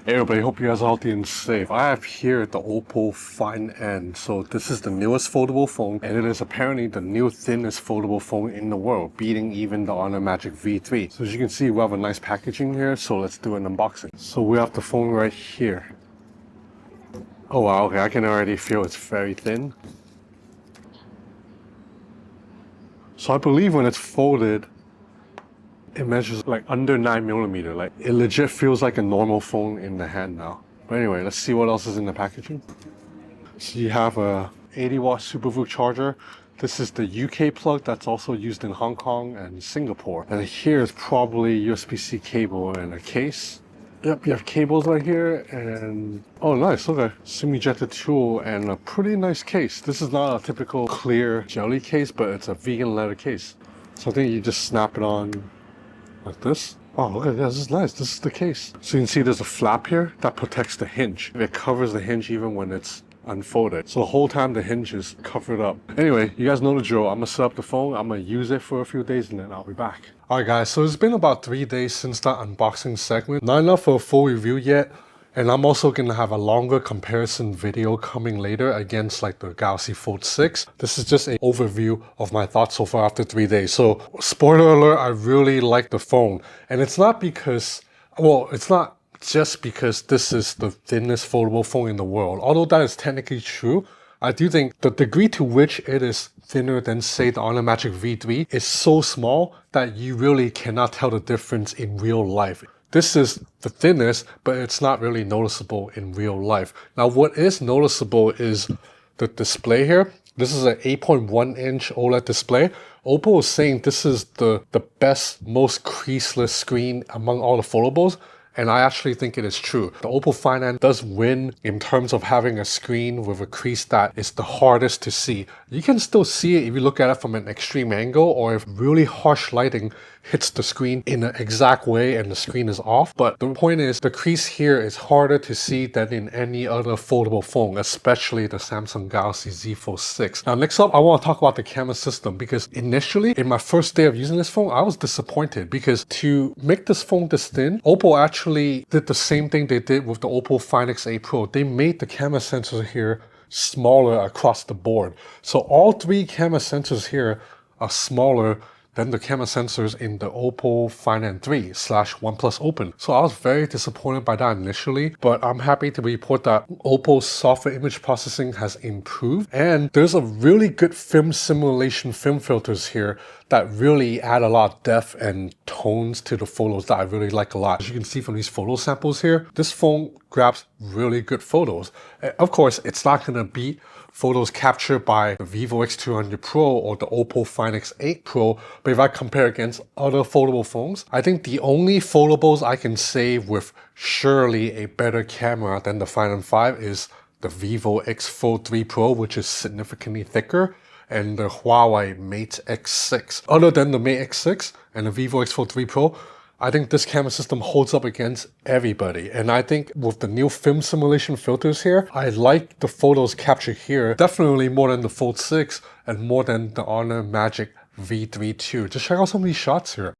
Hey everybody, hope you guys are healthy and safe. I have here the Oppo Find N. So this is the newest foldable phone, and it is apparently the new thinnest foldable phone in the world, beating even the Honor Magic V3. So as you can see, we have a nice packaging here, so let's do an unboxing. So we have the phone right here. Oh wow, okay, I can already feel it's very thin. So I believe when it's folded, it measures like under 9mm. Like it legit feels like a normal phone in the hand now. But anyway, let's see what else is in the packaging. So you have a 80-watt SuperVOOC charger. This is the UK plug that's also used in Hong Kong and Singapore. And here is probably USB-C cable and a case. Yep, you have cables right here and oh nice, okay. Semi-jetted tool and a pretty nice case. This is not a typical clear jelly case, but it's a vegan leather case. So I think you just snap it on like this. Oh, look at this, is nice. This is the case. So you can see there's a flap here that protects the hinge. It covers the hinge even when it's unfolded. So the whole time the hinge is covered up. Anyway, you guys know the drill. I'm gonna set up the phone, I'm gonna use it for a few days and then I'll be back. Alright guys, so it's been about 3 days since that unboxing segment. Not enough for a full review yet. And I'm also going to have a longer comparison video coming later against like the Galaxy Fold 6. This is just an overview of my thoughts so far after 3 days. So spoiler alert, I really like the phone. And it's not because, well, it's not just because this is the thinnest foldable phone in the world. Although that is technically true, I do think the degree to which it is thinner than say the Honor Magic V3 is so small that you really cannot tell the difference in real life. This is the thinnest, but it's not really noticeable in real life. Now, what is noticeable is the display here. This is an 8.1-inch OLED display. Oppo is saying this is the best, most creaseless screen among all the foldables. And I actually think it is true. The Oppo Find N does win in terms of having a screen with a crease that is the hardest to see. You can still see it if you look at it from an extreme angle or if really harsh lighting hits the screen in an exact way and the screen is off. But the point is, the crease here is harder to see than in any other foldable phone, especially the Samsung Galaxy Z Fold 6. Now next up, I want to talk about the camera system because initially, in my first day of using this phone, I was disappointed because to make this phone this thin, Oppo actually did the same thing they did with the Oppo Find X8 Pro. They made the camera sensors here smaller across the board. So all three camera sensors here are smaller than the camera sensors in the Oppo Find N3/OnePlus Open. So I was very disappointed by that initially, but I'm happy to report that Oppo's software image processing has improved and there's a really good film simulation film filters here that really add a lot of depth and tones to the photos that I really like a lot. As you can see from these photo samples here, this phone grabs really good photos. Of course, it's not going to beat photos captured by the Vivo X200 Pro or the Oppo Find X8 Pro, but if I compare against other foldable phones, I think the only foldables I can say with surely a better camera than the Find N5 is the Vivo X Fold 3 Pro, which is significantly thicker, and the Huawei Mate X6. Other than the Mate X6 and the Vivo X Fold 3 Pro, I think this camera system holds up against everybody. And I think with the new film simulation filters here, I like the photos captured here definitely more than the Fold 6 and more than the Honor Magic V3 too. Just check out some of these shots here.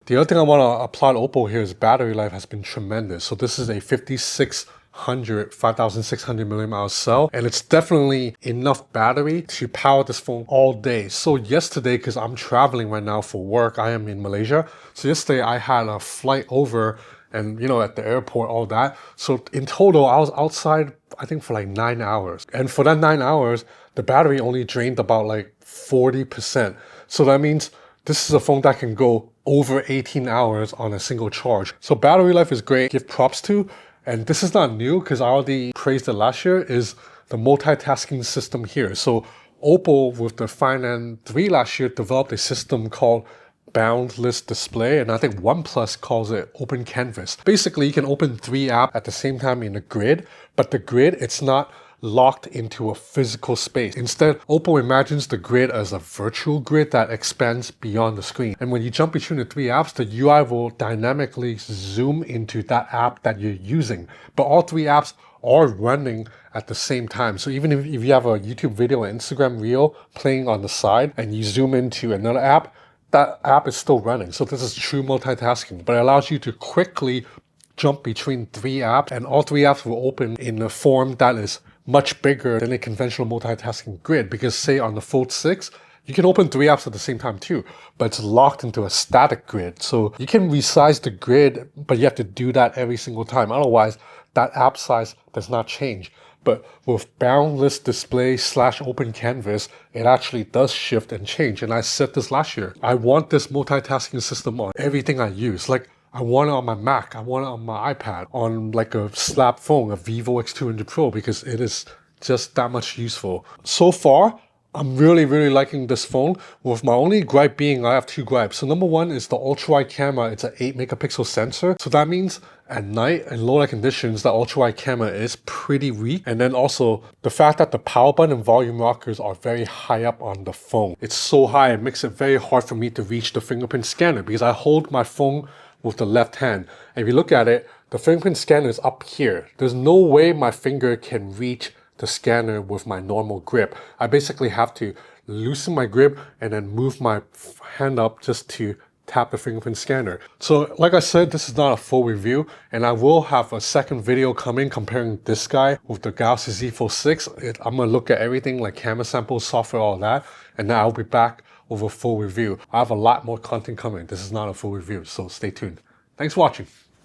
The other thing I want to applaud Oppo here is battery life has been tremendous. So this is a 5600 mAh cell, and it's definitely enough battery to power this phone all day. So yesterday, because I'm traveling right now for work, I am in Malaysia. So yesterday I had a flight over and at the airport, all that. So in total, I was outside, I think for like 9 hours. And for that 9 hours, the battery only drained about like 40%. So that means this is a phone that can go over 18 hours on a single charge. So battery life is great, give props to. And this is not new because I already praised it last year, is the multitasking system here. So Oppo with the Find N3 last year developed a system called boundless display, and I think OnePlus calls it open canvas. Basically, you can open 3 apps at the same time in a grid, but the grid, it's not locked into a physical space. Instead, Oppo imagines the grid as a virtual grid that expands beyond the screen. And when you jump between the 3 apps, the UI will dynamically zoom into that app that you're using. But all 3 apps are running at the same time. So even if you have a YouTube video or Instagram reel playing on the side and you zoom into another app, that app is still running. So this is true multitasking, but it allows you to quickly jump between 3 apps, and all 3 apps will open in a form that is much bigger than a conventional multitasking grid. Because say on the Fold 6, you can open 3 apps at the same time too, but it's locked into a static grid. So you can resize the grid, but you have to do that every single time. Otherwise, that app size does not change. But with boundless display / open canvas, it actually does shift and change. And I said this last year. I want this multitasking system on everything I use. Like, I want it on my Mac, I want it on my iPad, on like a slab phone, a Vivo X200 Pro, because it is just that much useful. So far, I'm really liking this phone, with my only gripe being I have 2 gripes. So number 1 is the ultra-wide camera. It's an 8 megapixel sensor. So that means at night and low light conditions, the ultra-wide camera is pretty weak. And then also the fact that the power button and volume rockers are very high up on the phone. It's so high, it makes it very hard for me to reach the fingerprint scanner because I hold my phone with the left hand. And if you look at it, the fingerprint scanner is up here. There's no way my finger can reach the scanner with my normal grip. I basically have to loosen my grip and then move my hand up just to tap the fingerprint scanner. So like I said, this is not a full review, and I will have a second video coming comparing this guy with the Galaxy Z Fold 6. I'm gonna look at everything like camera samples, software, all that, and then I'll be back with a full review. I have a lot more content coming. This is not a full review, so stay tuned. Thanks for watching.